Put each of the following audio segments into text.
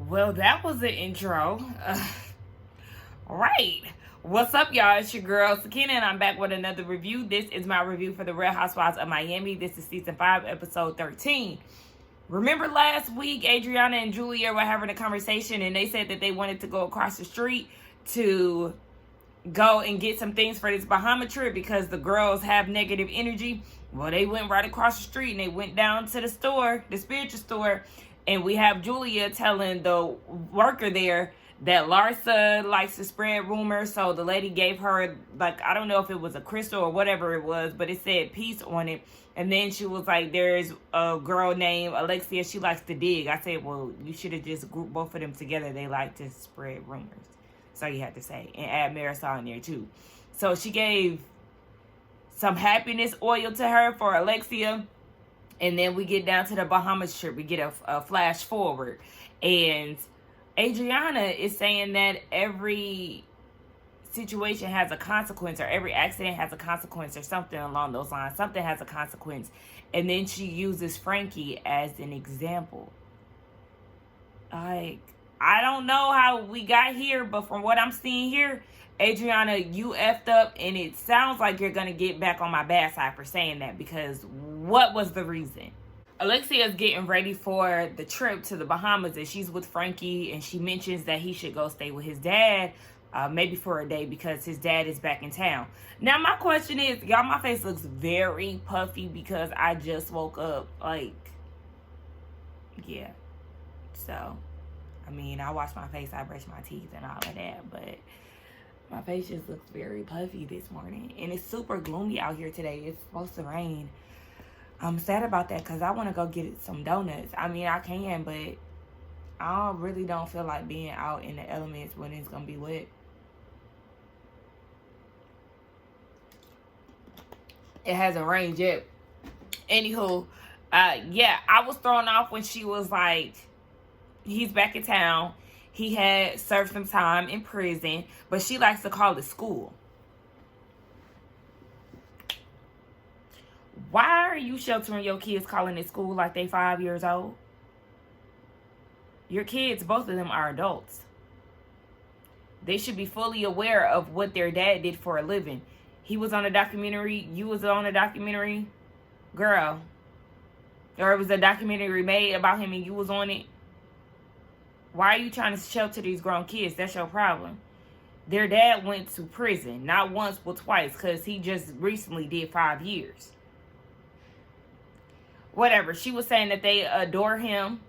Well, that was the intro. Right. What's up, y'all? It's your girl, Sakina, and I'm back with another review. This is my review for the Real Housewives of Miami. This is season 5, episode 13. Remember last week, Adriana and Julia were having a conversation, and they said that they wanted to go across the street to go and get some things for this Bahama trip because the girls have negative energy. Well, they went right across the street, and they went down to the store, the spiritual store, and we have Julia telling the worker there that Larsa likes to spread rumors. So the lady gave her, like, I don't know if it was a crystal or whatever it was, but it said peace on it. And then she was like, there's a girl named Alexia. She likes to dig. I said, well, you should have just grouped both of them together. They like to spread rumors. So you had to say. And add Marisol in there, too. So she gave some happiness oil to her for Alexia. And then we get down to the Bahamas trip. We get a flash forward. And Adriana is saying that every situation has a consequence, or every accident has a consequence, or something along those lines. Something has a consequence. And then she uses Frankie as an example. Like, I don't know how we got here, but from what I'm seeing here, Adriana, you effed up, and it sounds like you're going to get back on my bad side for saying that, because what was the reason? Alexia is getting ready for the trip to the Bahamas, and she's with Frankie, and she mentions that he should go stay with his dad, maybe for a day, because his dad is back in town. Now, my question is, y'all, my face looks very puffy because I just woke up, like, yeah. So, I mean, I wash my face, I brush my teeth and all of that, but my face just looks very puffy this morning. And it's super gloomy out here today. It's supposed to rain. I'm sad about that because I want to go get some donuts. I mean, I can, but I really don't feel like being out in the elements when it's going to be wet. It hasn't rained yet. Anywho, yeah, I was thrown off when she was like, he's back in town. He had served some time in prison, but she likes to call it school. Why are you sheltering your kids, calling it school like they 5 years old? Your kids, both of them are adults. They should be fully aware of what their dad did for a living. He was on a documentary. You was on a documentary. Girl. Or it was a documentary made about him and you was on it. Why are you trying to shelter these grown kids? That's your problem. Their dad went to prison. Not once, but twice. Because he just recently did 5 years. Whatever. She was saying that they adore him.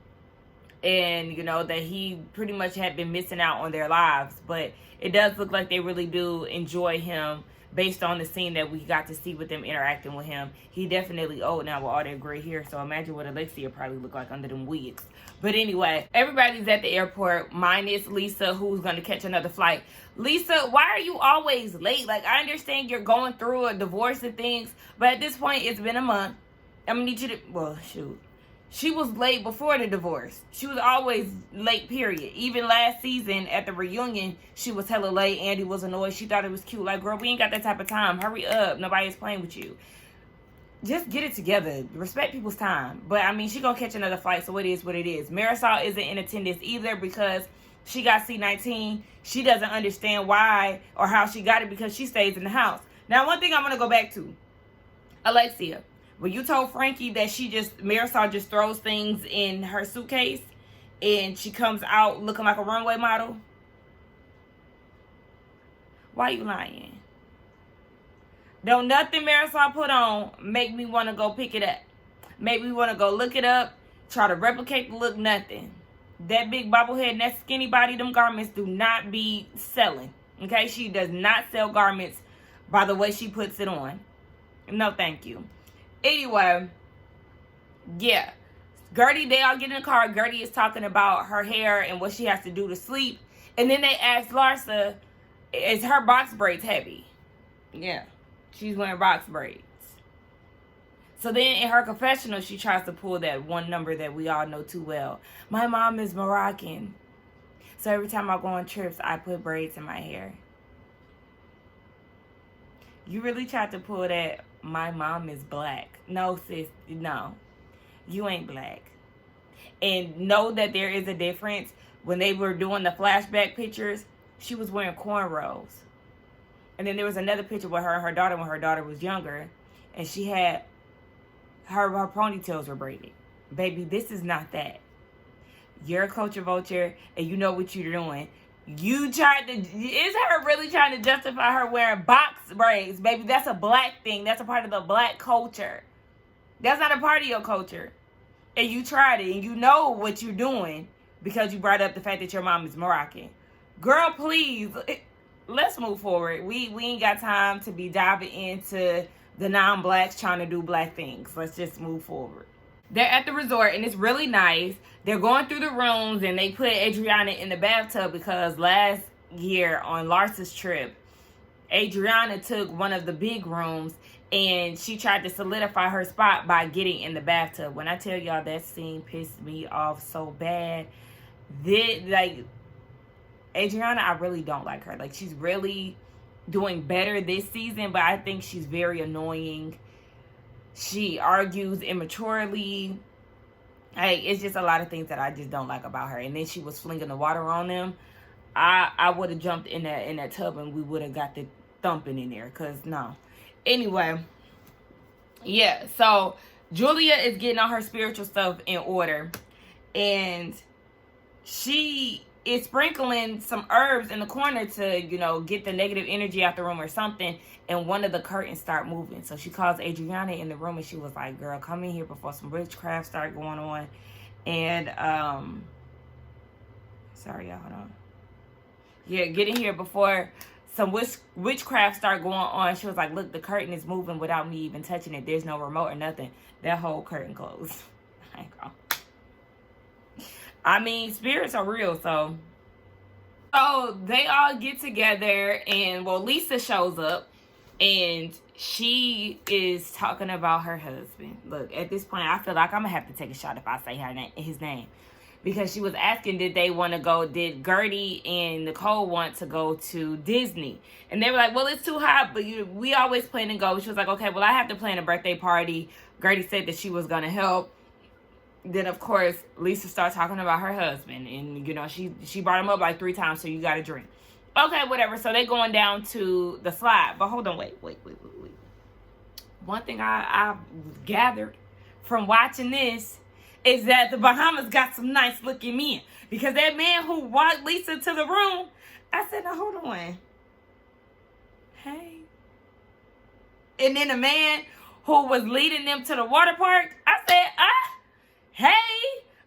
And, you know, that he pretty much had been missing out on their lives. But it does look like they really do enjoy him. Based on the scene that we got to see with them interacting with him. He definitely old now with all that gray hair. So imagine what Alexia probably look like under them wigs. But anyway, everybody's at the airport. Minus Lisa, who's going to catch another flight. Lisa, why are you always late? Like, I understand you're going through a divorce and things. But at this point, it's been a month. I'm going to need you to... Well, shoot. She was late before the divorce. She was always late, period. Even last season at the reunion, she was hella late. Andy was annoyed. She thought it was cute. Like, girl, we ain't got that type of time. Hurry up. Nobody's playing with you. Just get it together. Respect people's time. But, I mean, she gonna catch another flight, so it is what it is. Marisol isn't in attendance either because she got C-19. She doesn't understand why or how she got it because she stays in the house. Now, one thing I'm gonna go back to. Alexia. When you told Frankie that Marisol just throws things in her suitcase and she comes out looking like a runway model, why you lying? Don't nothing Marisol put on make me want to go pick it up. Make me want to go look it up, try to replicate the look, nothing. That big bobblehead and that skinny body, them garments do not be selling. Okay? She does not sell garments by the way she puts it on. No, thank you. Anyway, yeah. Gertie, they all get in the car. Gertie is talking about her hair and what she has to do to sleep. And then they ask Larsa, is her box braids heavy? Yeah. She's wearing box braids. So then in her confessional, she tries to pull that one number that we all know too well. My mom is Moroccan. So every time I go on trips, I put braids in my hair. You really tried to pull that, my mom is black. No, sis, no. You ain't black. And know that there is a difference when they were doing the flashback pictures, she was wearing cornrows. And then there was another picture with her and her daughter when her daughter was younger, and she had her ponytails were braided. Baby, this is not that. You're a culture vulture, and you know what you're doing. You tried to, is her really trying to justify her wearing box braids? Baby, that's a black thing. That's a part of the black culture. That's not a part of your culture. And you tried it, and you know what you're doing because you brought up the fact that your mom is Moroccan. Girl, please, let's move forward. We ain't got time to be diving into the non-blacks trying to do black things. Let's just move forward. They're at the resort, and it's really nice. They're going through the rooms, and they put Adriana in the bathtub because last year on Larsa's trip, Adriana took one of the big rooms, and she tried to solidify her spot by getting in the bathtub. When I tell y'all, that scene pissed me off so bad. Adriana, I really don't like her. Like, she's really doing better this season, but I think she's very annoying. She argues immaturely. It's just a lot of things that I just don't like about her. And then she was flinging the water on them. I would have jumped in that tub and we would have got the thumping in there. Because, no. Anyway. Yeah. So, Julia is getting all her spiritual stuff in order. And she is sprinkling some herbs in the corner to, get the negative energy out the room or something. And one of the curtains start moving. So she calls Adriana in the room and she was like, girl, come in here before some witchcraft start going on. And, sorry, y'all, hold on. Yeah, get in here before some witchcraft start going on. She was like, look, the curtain is moving without me even touching it. There's no remote or nothing. That whole curtain closed. I mean, spirits are real, so. So they all get together and, Lisa shows up. And she is talking about her husband. Look, at this point, I feel like I'm going to have to take a shot if I say his name. Because she was asking, did Gertie and Nicole want to go to Disney? And they were like, well, it's too hot, but we always plan to go. She was like, okay, well, I have to plan a birthday party. Gertie said that she was going to help. Then, of course, Lisa started talking about her husband. And, she brought him up like 3 times, so you got to drink. Okay, whatever. So they going down to the slide. But hold on, wait. One thing I gathered from watching this is that the Bahamas got some nice looking men. Because that man who walked Lisa to the room, I said, now hold on. Hey. And then the man who was leading them to the water park, I said, hey.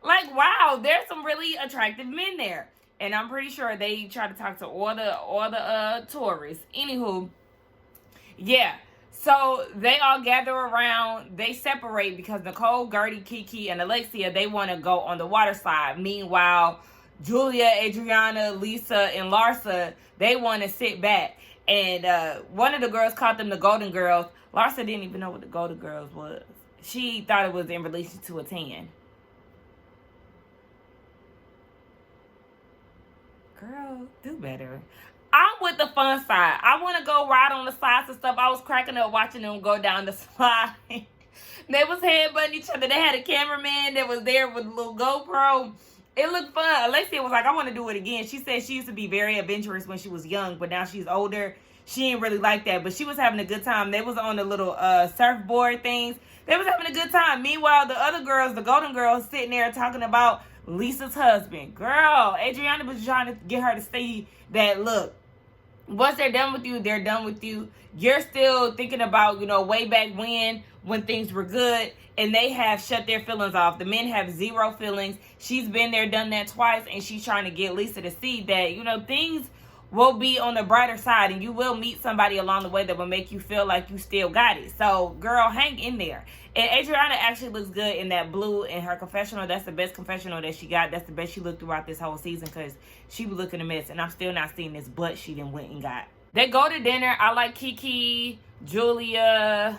Like, wow, there's some really attractive men there. And I'm pretty sure they try to talk to all the tourists. Anywho, yeah. So they all gather around. They separate because Nicole, Gertie, Kiki, and Alexia, they want to go on the water slide. Meanwhile, Julia, Adriana, Lisa, and Larsa, they want to sit back. And one of the girls called them the Golden Girls. Larsa didn't even know what the Golden Girls was. She thought it was in relation to a tan. Girl, do better. I'm with the fun side. I want to go ride on the slides and stuff. I was cracking up watching them go down the slide. They was headbutting each other. They had a cameraman that was there with a little GoPro. It looked fun. Alexia was like, I want to do it again. She said she used to be very adventurous when she was young, but now she's older. She ain't really like that, but she was having a good time. They was on the little surfboard things. They was having a good time. Meanwhile, the other girls, the Golden Girls, sitting there talking about Lisa's husband. Girl, Adriana was trying to get her to see that, look, once they're done with you, they're done with you. You're still thinking about, way back when things were good, and they have shut their feelings off. The men have zero feelings. She's been there, done that twice, and she's trying to get Lisa to see that, things will be on the brighter side, and you will meet somebody along the way that will make you feel like you still got it. So, girl, hang in there. And Adriana actually looks good in that blue in her confessional. That's the best confessional that she got. That's the best she looked throughout this whole season because she was looking a mess. And I'm still not seeing this butt she done went and got. They go to dinner. I like Kiki, Julia,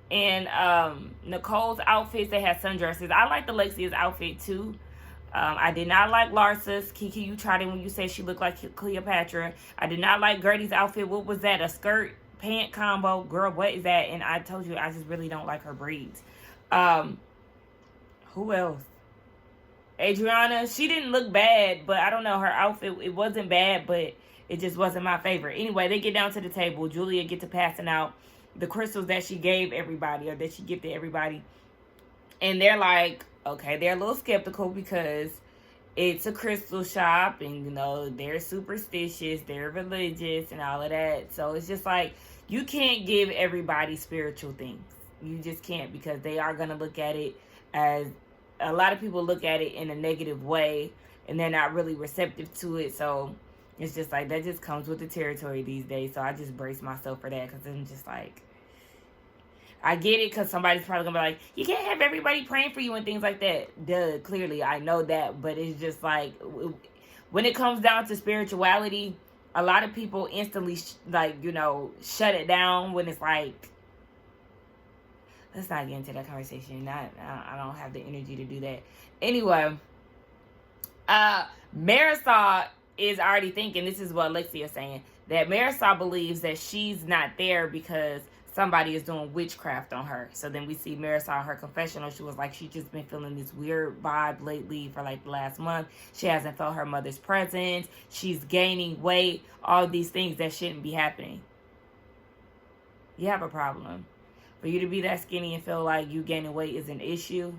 and Nicole's outfits. They had sundresses. I like Alexia's outfit too. I did not like Larsa's. Kiki, you tried it when you said she looked like Cleopatra. I did not like Gertie's outfit. What was that? A skirt? Pant combo. Girl, what is that? And I told you I just really don't like her braids. Who else? Adriana, she didn't look bad, but I don't know, her outfit, it wasn't bad, but it just wasn't my favorite. Anyway, they get down to the table. Julia get to passing out the crystals that she gave everybody, or that she gifted everybody. And they're like, okay, they're a little skeptical because it's a crystal shop, and, you know, they're superstitious, they're religious, and all of that. So it's just like, you can't give everybody spiritual things. You just can't, because they are going to look at it as, a lot of people look at it in a negative way, and they're not really receptive to it. So it's just like, that just comes with the territory these days. So I just brace myself for that, because I'm just like, I get it, because somebody's probably going to be like, you can't have everybody praying for you and things like that. Duh, clearly, I know that. But it's just like, when it comes down to spirituality, a lot of people instantly, shut it down when it's like, let's not get into that conversation. I don't have the energy to do that. Anyway, Marisol is already thinking, this is what Alexia is saying, that Marisol believes that she's not there because somebody is doing witchcraft on her. So then we see Marisol, her confessional, she was like, she's just been feeling this weird vibe lately for like the last month. She hasn't felt her mother's presence. She's gaining weight. All these things that shouldn't be happening. You have a problem. For you to be that skinny and feel like you gaining weight is an issue,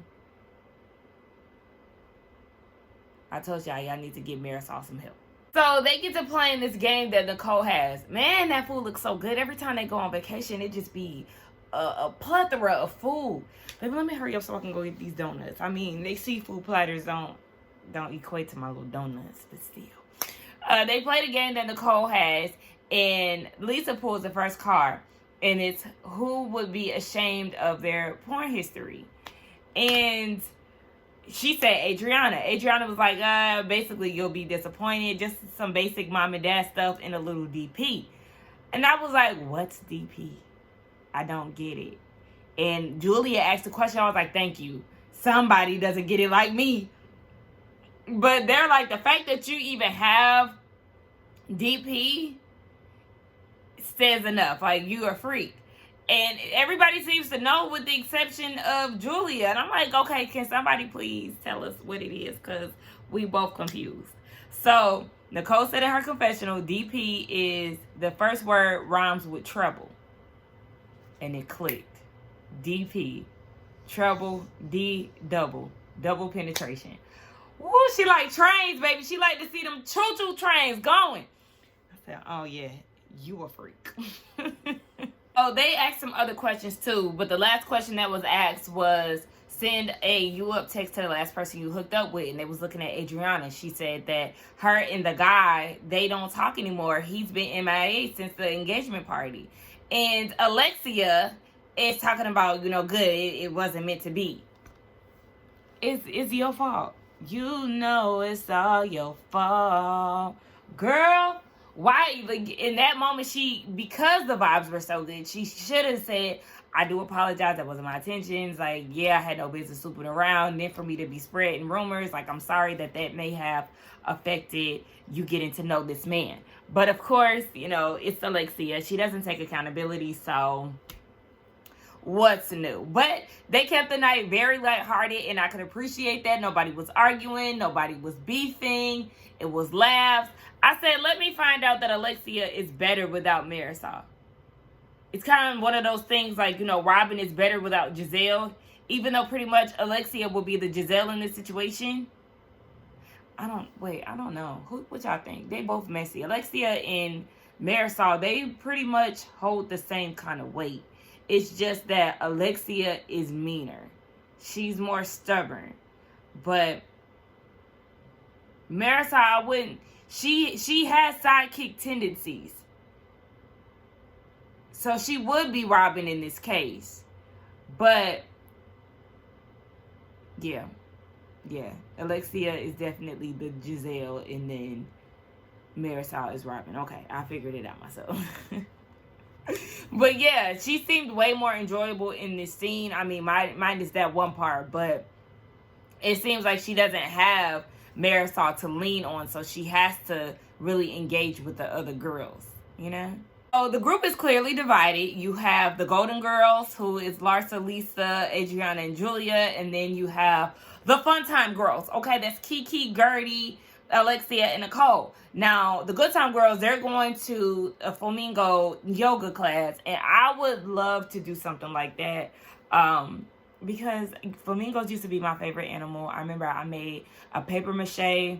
I told y'all need to give Marisol some help. So they get to playing this game that Nicole has. Man, that food looks so good. Every time they go on vacation, it just be a plethora of food. Baby, let me hurry up so I can go get these donuts. I mean, they seafood platters don't equate to my little donuts, but still. They play the game that Nicole has, and Lisa pulls the first card. And it's who would be ashamed of their porn history. And she said Adriana. Adriana was like, basically, you'll be disappointed. Just some basic mom and dad stuff and a little DP. And I was like, what's DP? I don't get it. And Julia asked the question. I was like, thank you. Somebody doesn't get it like me. But they're like, the fact that you even have DP says enough. Like, you a freak. And everybody seems to know, with the exception of Julia. And I'm like, okay, can somebody please tell us what it is? Because we both confused. So Nicole said in her confessional, DP is, the first word rhymes with trouble. And it clicked. DP. Trouble. D. Double. Double penetration. Woo, she like trains, baby. She like to see them choo-choo trains going. I said, oh yeah, you a freak. Oh, they asked some other questions too, but the last question that was asked was, send a you up text to the last person you hooked up with. And they was looking at Adriana. She said that her and the guy, they don't talk anymore. He's been MIA since the engagement party. And Alexia is talking about, good, it wasn't meant to be. It's your fault. You know it's all your fault. Girl, why? Like, in that moment, because the vibes were so good, she should have said, I do apologize. That wasn't my intentions. Like, yeah, I had no business swooping around. And then for me to be spreading rumors, like, I'm sorry that may have affected you getting to know this man. But of course, it's Alexia. She doesn't take accountability, so what's new? But they kept the night very lighthearted, and I could appreciate that. Nobody was arguing. Nobody was beefing. It was laughs. I said, let me find out that Alexia is better without Marisol. It's kind of one of those things like, Robin is better without Giselle. Even though pretty much Alexia will be the Giselle in this situation. I don't know. What y'all think? They both messy. Alexia and Marisol, they pretty much hold the same kind of weight. It's just that Alexia is meaner. She's more stubborn. But Marisol, I wouldn't. She has sidekick tendencies. So she would be Robin in this case. But yeah. Alexia is definitely the Giselle, and then Marisol is Robin. Okay, I figured it out myself. But yeah, she seemed way more enjoyable in this scene. I mean, mine is that one part, but it seems like she doesn't have Marisol to lean on, so she has to really engage with the other girls, So the group is clearly divided. You have the Golden Girls, who is Larsa, Lisa, Adriana, and Julia, and then you have the Fun Time Girls. Okay, that's Kiki, Gertie, Alexia, and Nicole. Now, the Good Time Girls, they're going to a flamingo yoga class, and I would love to do something like that. Because flamingos used to be my favorite animal. I remember I made a paper mache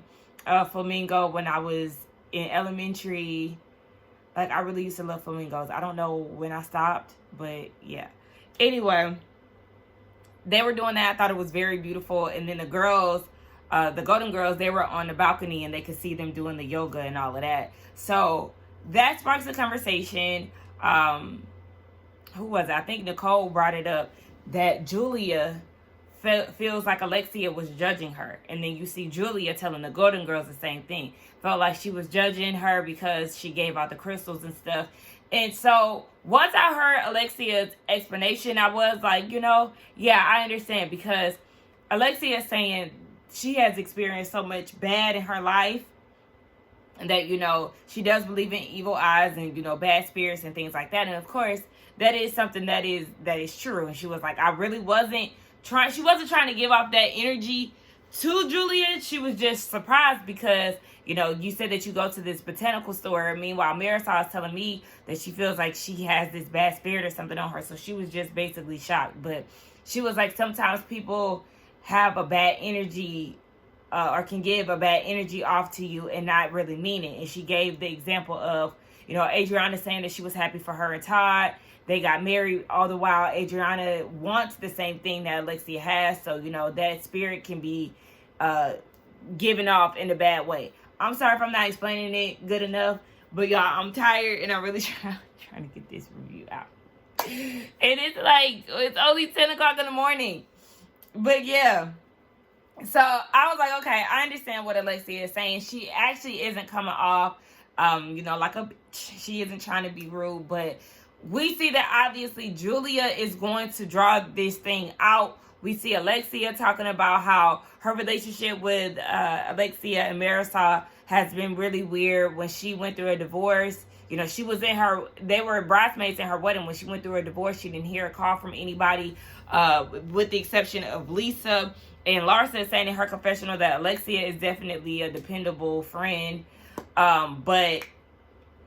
flamingo when I was in elementary. Like, I really used to love flamingos. I don't know when I stopped, but yeah. Anyway, they were doing that. I thought it was very beautiful. And then the girls, the Golden Girls, they were on the balcony and they could see them doing the yoga and all of that. So that sparks a conversation. Who was it? I think Nicole brought it up that Julia feels like Alexia was judging her. And then you see Julia telling the Golden Girls the same thing. Felt like she was judging her because she gave out the crystals and stuff. And so once I heard Alexia's explanation, I was like, yeah, I understand. Because Alexia is saying she has experienced so much bad in her life. And that, she does believe in evil eyes and, bad spirits and things like that. And of course, that is something that is true. And she was like, I really wasn't trying. She wasn't trying to give off that energy to Julia. She was just surprised because, you said that you go to this botanical store. Meanwhile, Marisol is telling me that she feels like she has this bad spirit or something on her. So she was just basically shocked. But she was like, sometimes people have a bad energy or can give a bad energy off to you and not really mean it. And she gave the example of, Adriana saying that she was happy for her and Todd. They got married all the while. Adriana wants the same thing that Alexia has. So, that spirit can be given off in a bad way. I'm sorry if I'm not explaining it good enough. But, y'all, I'm tired and I'm really trying to get this review out. And it's only 10 o'clock in the morning. But, yeah. So, I was like, okay, I understand what Alexia is saying. She actually isn't coming off, she isn't trying to be rude. But we see that obviously Julia is going to draw this thing out. We see Alexia talking about how her relationship with Alexia and Marisol has been really weird. When she went through a divorce, she was they were bridesmaids in her wedding. When she went through a divorce, she didn't hear a call from anybody, with the exception of Lisa. And Larsa is saying in her confessional that Alexia is definitely a dependable friend. But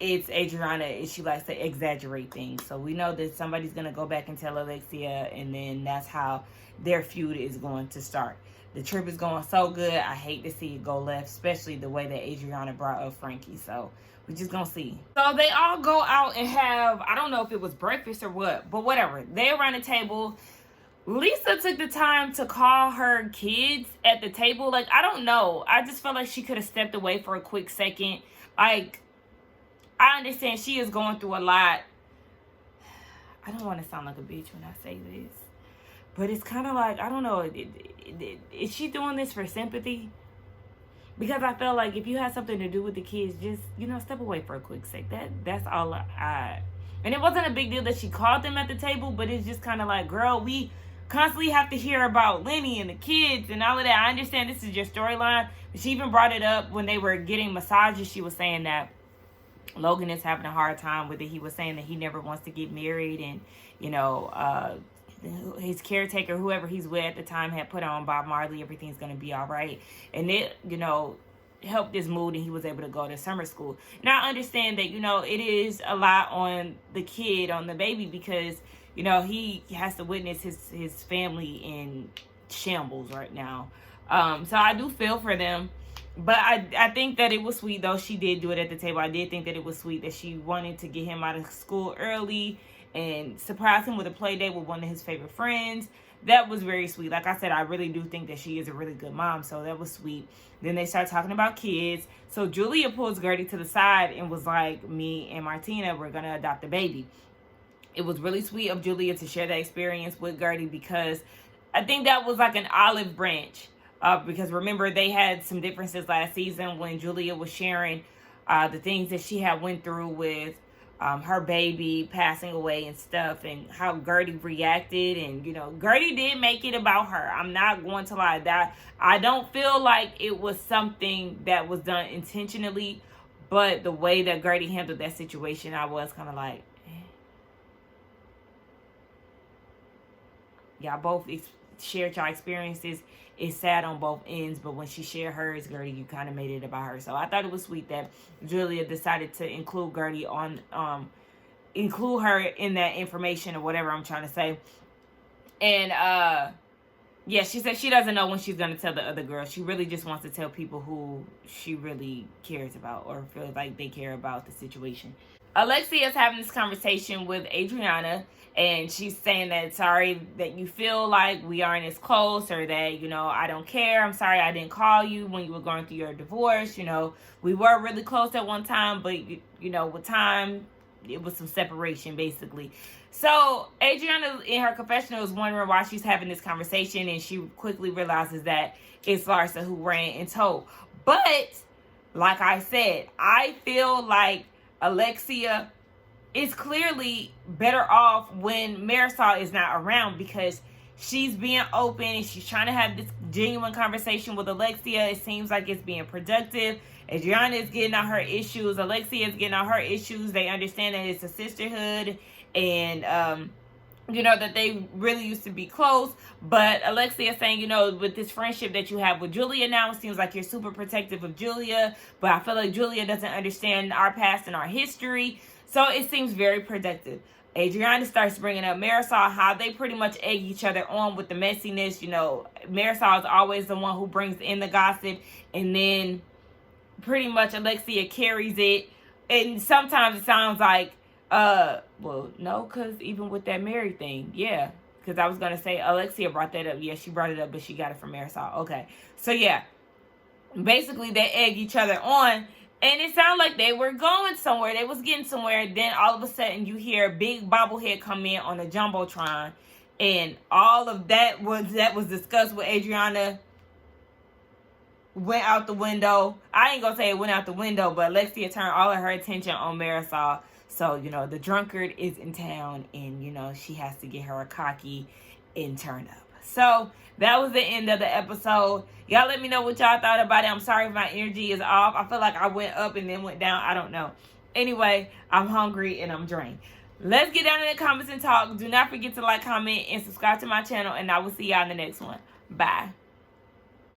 it's Adriana, and she likes to exaggerate things. So we know that somebody's going to go back and tell Alexia, and then that's how their feud is going to start. The trip is going so good. I hate to see it go left, especially the way that Adriana brought up Frankie. So we're just going to see. So they all go out and have, I don't know if it was breakfast or what, but whatever. They're around the table. Lisa took the time to call her kids at the table. Like, I don't know. I just felt like she could have stepped away for a quick second. Like, I understand she is going through a lot. I don't want to sound like a bitch when I say this. But it's kind of like, I don't know. Is she doing this for sympathy? Because I felt like if you had something to do with the kids, just, step away for a quick sec. That's all and it wasn't a big deal that she called them at the table, but it's just kind of like, girl, we constantly have to hear about Lenny and the kids and all of that. I understand this is your storyline. But she even brought it up when they were getting massages. She was saying that Logan is having a hard time with it. He was saying that he never wants to get married, and his caretaker, whoever he's with at the time, had put on Bob Marley, everything's gonna be all right, and it helped his mood, and he was able to go to summer school. Now I understand that it is a lot on the kid, on the baby, because he has to witness his family in shambles right now. So I do feel for them. But I think that it was sweet, though. She did do it at the table. I did think that it was sweet that she wanted to get him out of school early and surprise him with a play date with one of his favorite friends. That was very sweet. Like I said, I really do think that she is a really good mom, so that was sweet. Then they start talking about kids. So Julia pulls Gertie to the side and was like, me and Martina, we're going to adopt a baby. It was really sweet of Julia to share that experience with Gertie, because I think that was like an olive branch. Because remember, they had some differences last season when Julia was sharing the things that she had went through with her baby passing away and stuff, and how Gertie reacted. And Gertie did make it about her. I'm not going to lie, that I don't feel like it was something that was done intentionally, but the way that Gertie handled that situation, I was kind of like, Y'all both shared y'all experiences. It's sad on both ends, but when she shared hers, Gertie, you kind of made it about her. So I thought it was sweet that Julia decided to include Gertie on, include her in that information or whatever I'm trying to say. And yeah, she said she doesn't know when she's going to tell the other girl. She really just wants to tell people who she really cares about or feels like they care about the situation. Alexia is having this conversation with Adriana, and she's saying that sorry that you feel like we aren't as close, or that, you know, I don't care. I'm sorry I didn't call you when you were going through your divorce. You know, we were really close at one time, but, you know, with time, it was some separation, basically. So Adriana, in her confessional, is wondering why she's having this conversation, and she quickly realizes that it's Larsa who ran and told. But, like I said, I feel like Alexia is clearly better off when Marisol is not around, because she's being open and she's trying to have this genuine conversation with Alexia. It seems like it's being productive. Adriana is getting out her issues. Alexia is getting out her issues. They understand that it's a sisterhood, and you know, that they really used to be close. But Alexia saying, you know, with this friendship that you have with Julia now, it seems like you're super protective of Julia. But I feel like Julia doesn't understand our past and our history. So it seems very productive. Adriana starts bringing up Marisol, how they pretty much egg each other on with the messiness. You know, Marisol is always the one who brings in the gossip, and then pretty much Alexia carries it. And sometimes it sounds like, well, no, because even with that Mary thing, yeah, because I was going to say Alexia brought that up. Yeah, she brought it up, but she got it from Marisol. Okay, so yeah, basically they egg each other on, and it sounded like they were going somewhere. They was getting somewhere. Then all of a sudden you hear a big bobblehead come in on the Jumbotron, and all of that was discussed with Adriana went out the window. I ain't gonna say it went out the window, but Alexia turned all of her attention on Marisol. So, you know, the drunkard is in town, and, you know, she has to get her a cocky and turn up. So that was the end of the episode. Y'all let me know what y'all thought about it. I'm sorry if my energy is off. I feel like I went up and then went down. I don't know. Anyway, I'm hungry and I'm drained. Let's get down in the comments and talk. Do not forget to like, comment, and subscribe to my channel, and I will see y'all in the next one. Bye.